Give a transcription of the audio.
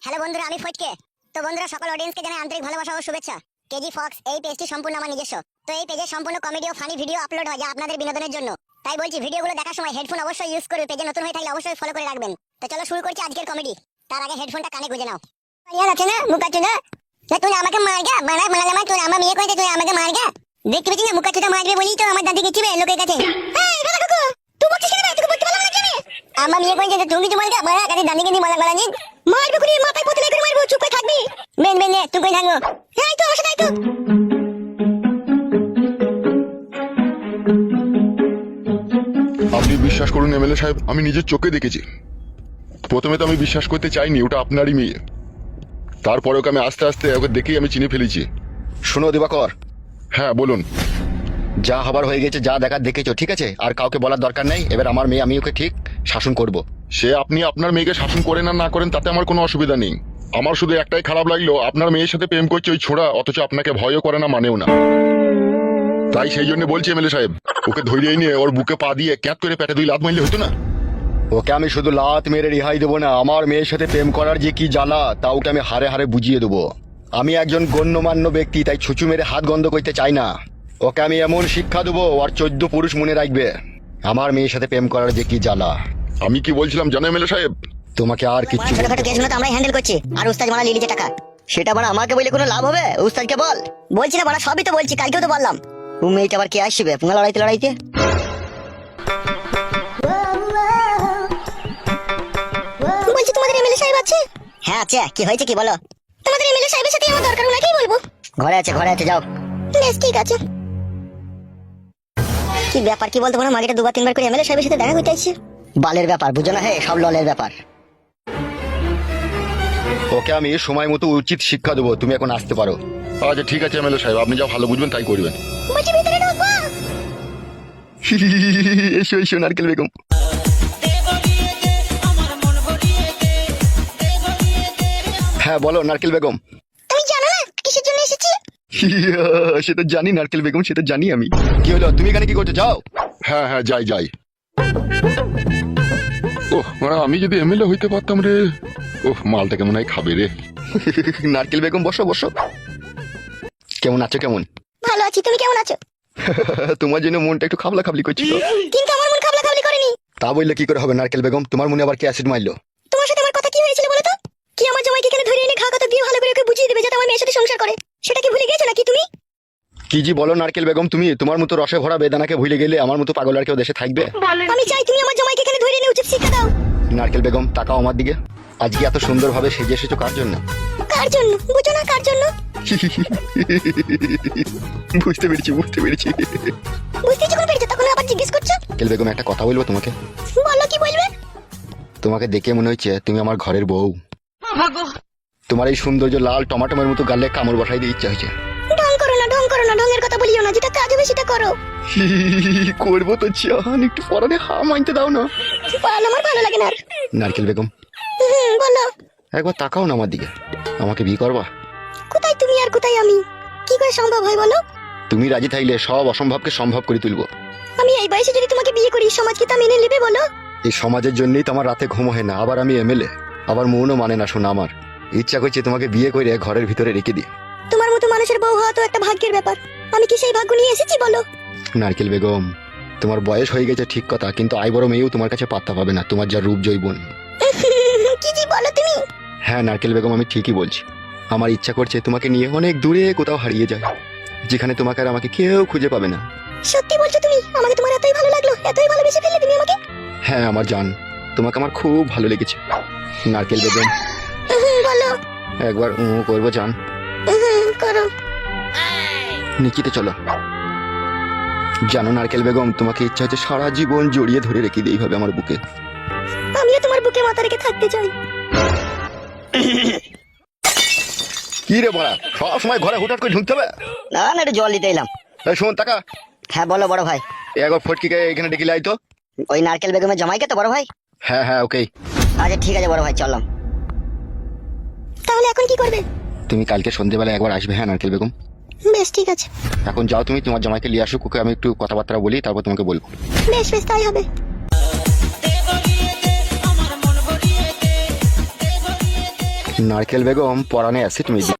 Hello বন্ধুরা, আমি ফটকে। তো বন্ধুরা, সকল অডিয়েন্সকে জানাই আন্তরিক ভালোবাসা ও শুভেচ্ছা। কেজি ফক্স এই পেজটি সম্পূর্ণ আমার নিজস্ব। তো এই পেজে সম্পূর্ণ কমেডি ও ফানি ভিডিও আপলোড হয় যা আপনাদের বিনোদনের জন্য। তাই বলছি, ভিডিওগুলো দেখার সময় হেডফোন অবশ্যই ইউজ করবে। পেজে নতুন হয়ে থাকলে অবশ্যই ফলো করে রাখবেন। তো চলো শুরু করছি আজকের কমেডি। তার আগে হেডফোনটা কানে গুঁজে নাও। ইয়ার আছে না মুকাচ্ছ না, তুই আমাকে মার গা, মারালে মার, তুই আমার মেয়ে কইতে তুই আমাকে মার গা। দেখতে পেছি না মুকাচ্ছটা মারবে বলি তো আমার দাদিকে চিবে লোকের কাছে। এই দাদা কাকু, তুই বলছিস কেন? তুই বলতে পারলাম না কেন? আমার মেয়ে কইছে যে তুমি কিছু মার গা, মারা কাছে দাদিকে নি মারা নি মারবে করে মাথায় পতলে করে মারবো। চুপ করে থাকবি। মেন মেন তুই কই থাকবো? এই তো আসে নাই তো। আপনি বিশ্বাস করুন এমএলএ সাহেব, আমি নিজের চোখে দেখেছি। প্রথমে তো আমি বিশ্বাস করতে চাইনি ওটা আপনারই মেয়ে। তারপরে ওকে আমি আস্তে আস্তে ওকে দেখেই আমি চিনে ফেলেছি। শোনো দিবাকর, হ্যাঁ বলুন। যা হবার হয়ে গেছে, যা দেখার দেখেছো, ঠিক আছে? আর কাউকে বলার দরকার নেই। এবার আমার মেয়ে, আমি ওকে ঠিক শাসন করব। সে আপনি আপনার মেয়েকে শাসন করেন আর না করেন তাতে আমার কোনো অসুবিধা নেই। আমার শুধু একটাই খারাপ লাগলো, আপনার মেয়ের সাথে প্রেম করছে ওই ছোড়া, অথচ আপনাকে ভয়ও করে না, মানেও না। তাই সেই জন্য বলছি এমএলএ সাহেব, ওকে ধরিয়ে নিয়ে ওর বুকে পা দিয়ে ক্যাঁত করে পেটে 2 লাত মারলে হতো না? ওকে আমি শুধু লাত মেরে রেহাই দেবো না, আমার মেয়ের সাথে প্রেম করার যে কি জ্বালা তা ওকে আমি হারে হারে বুঝিয়ে দেবো। আমি একজন গণ্যমান্য ব্যক্তি, তাই ছুঁচু মেরে হাত গন্ধ করতে চাই না। ওকে আমি এমন শিক্ষা দেবো আর 14 পুরুষ মনে রাখবে আমার মেয়ের সাথে প্রেম করার যে কি জ্বালা। আমি কি বলছিলাম জানো এমএলএ সাহেব? তোমাকে আর কিচ্ছু ছোটখাটো কেসগুলো তো আমরাই হ্যান্ডেল করছি, আর উস্তাদ মারা লিলিছে টাকা। সেটা মানে আমাকে বলে কোনো লাভ হবে? উস্তাদকে বল। বলছি না বাড়া, সবই তো বলছি, কালকেও তো বললাম। তুমি এইটা আবার কে আসবে পুঙ্গা লড়াইতে লড়াইতে? বলছি তোমাদের এমএলএ সাহেব আছে? হ্যাঁ আছে। কি হয়েছে কি বলো? তোমাদের এমএলএ সাহেবের সাথে আমার দরকার, ওনাকেই বলবো। ঘরে আছে যাও। বেশ ঠিক আছে। কি ব্যাপার কি বলতো, মাগিটা 2-3 বার করে এমএলএ সাহেবের সাথে দেখা করতে আসছে। বালের ব্যাপার বুঝো না, হে সব ললের ব্যাপার। ওকে আমি সময় মতো উচিত শিক্ষা দেবো। তুমি এখন আসতে পারো। আচ্ছা ঠিক আছে এমএলএ সাহেব, আপনি যা ভালো বুঝবেন তাই করবেন। বলছি ভিতরে ঢুকবো? এসো এসো নারকেল বেগম। হ্যাঁ বলো নারকেল বেগম। তুমি জানো না কিসের জন্য এসেছি? সেটা জানি নারকেল বেগম, সেটা জানি আমি। কি হলো, তুমি এখানে কি করছো? যাও। হ্যাঁ হ্যাঁ যাই। ওহ মানে আমি যদি এমএলএ হইতে পারতাম রে। ওহ মালটা কেমন হয় খাবে রে। নারকেল বেগম বসো বসো। কেমন আছো? কেমন? ভালো আছি, তুমি কেমন আছো? তোমার জন্য মনটা একটু খাবলা খাবলি করছিল। কিন্তু আমার মন খাবলা খাবলি করেনি। তা বললে কি করে হবে নারকেল বেগম? তোমার মনে আবার কি অ্যাসিড মারলো? তোমার সাথে আমার কথা কি হয়েছিল বলো তো? কি আমার জামাইকে এখানে ধরে এনে ঘা কথা দিয়ে ভালো করে ওকে বুঝিয়ে দেবে যাতে আমার মেয়ের সাথে সংসার করে, সেটা কি ভুলে গেছো নাকি তুমি? কি জি বলো নারকেল বেগম তুমি? তোমার মতো রসে ভরা বেদানাকে ভুলে গেলে আমার মতো পাগল আর কেউ দেশে থাকবে? আমি চাই তুমি আমার জামাইকে এখানে ধরে এনে উচিত শিক্ষা দাও। নারকেল বেগম তাকাও আমার দিকে। আজকে এত সুন্দরভাবে সেজে এসেছো কার জন্য? কার জন্য বুঝো না? কার জন্য বুঝতে পেরেছি। বুঝতে যখন পেরেছো তখন আবার জিজ্ঞেস করছো? নারকেল বেগম একটা কথা বলবো তোমাকে? বলো, কি বলবে? তোমাকে দেখে মনে হচ্ছে তুমি আমার ঘরের বউ। তোমার এই সৌন্দর্য লাল টমাটোমের মতো গালে কামড় বসাই দিয়ে ইচ্ছা হয়েছে। ঢং করো না, ঢঙের কথা বলিও না। যেটা কাজ হবে সেটা করো। করবো তো চান, একটু পরানে হা মানতে দাও না। আমার ভালো লাগে না আর। নারকেল বেগম বলো। একবার তাকাও না আমার দিকে। আমাকে বিয়ে করবা? কোথায় তুমি আর কোথায় আমি? কি করে সম্ভব হয় বলো? তুমি রাজি থাকলে সব অসম্ভবকে সম্ভব করে তুলবো। আমি এই বয়সে যদি তোমাকে বিয়ে করি, সমাজ কি তা মেনে নেবে বলো? এই সমাজের জন্যই তো আমার রাতে ঘুম হয় না। আবার আমি এমএলএ, আবার মনও মানে না শোনা। আমার ইচ্ছা করছে তোমাকে বিয়ে করে ঘরের ভিতরে রেখে দিই। তোমার মতো মানুষের বউ হওয়া তো একটা ভাগ্যের ব্যাপার। আমি কি সেই ভাগ্য নিয়ে এসেছি বলো? নারকেল বেগম তোমার বয়স হয়ে গেছে ঠিক কথা, কিন্তু আই বড় মেয়েও তোমার কাছে পাত্তা পাবে না, তোমার যা রূপ জৈবন। কি জি বলো তুমি? হ্যাঁ নারকেল বেগম আমি ঠিকই বলছি। আমার ইচ্ছা করছে তোমাকে নিয়ে অনেক দূরে কোথাও হারিয়ে যায়, যেখানে তোমাকে আর আমাকে কেউ খুঁজে পাবে না। সত্যি বলছো তুমি? আমাকে তোমার এতই ভালো লাগলো, এতই ভালোবেসে ফেললে তুমি আমাকে? হ্যাঁ আমার জান, তোমাকে আমার খুব ভালো লেগেছে। নারকেল বেগম বলো। একবার করবো জান? করো। নিচেতে চলো। জানো নারকেল বেগম, তোমাকে ইচ্ছা হচ্ছে সারা জীবন জড়িয়ে ধরে রেখে দিই এইভাবে আমার বুকে। আমিও তোমার বুকে মাথা রেখে থাকতে চাই। কি রে বড়া, সব সময় ঘরে হুটহাট করে ঢুকতে হবে? না একটু জল দিতে এলাম। এই শোন টাকা। হ্যাঁ বলো বড় ভাই। একবার ফটকিকে এখানে ডেকে লাই তো। ওই নারকেল বেগমের জামাইকে তো বড় ভাই? হ্যাঁ ওকে। আচ্ছা ঠিক আছে বড় ভাই, চললাম। তাহলে এখন কি করবে? তুমি কালকে সন্ধ্যেবেলা একবার আসবে। হ্যাঁ নারকেল বেগম বেশ ঠিক আছে। এখন যাও তুমি, তোমার জামাইকে নিয়ে আসো। ওকে আমি একটু কথাবার্তা বলি, তারপর তোমাকে বলবো। বেশ তাই হবে। নারকেল বেগম পরানে অ্যাসিড মিউজিক।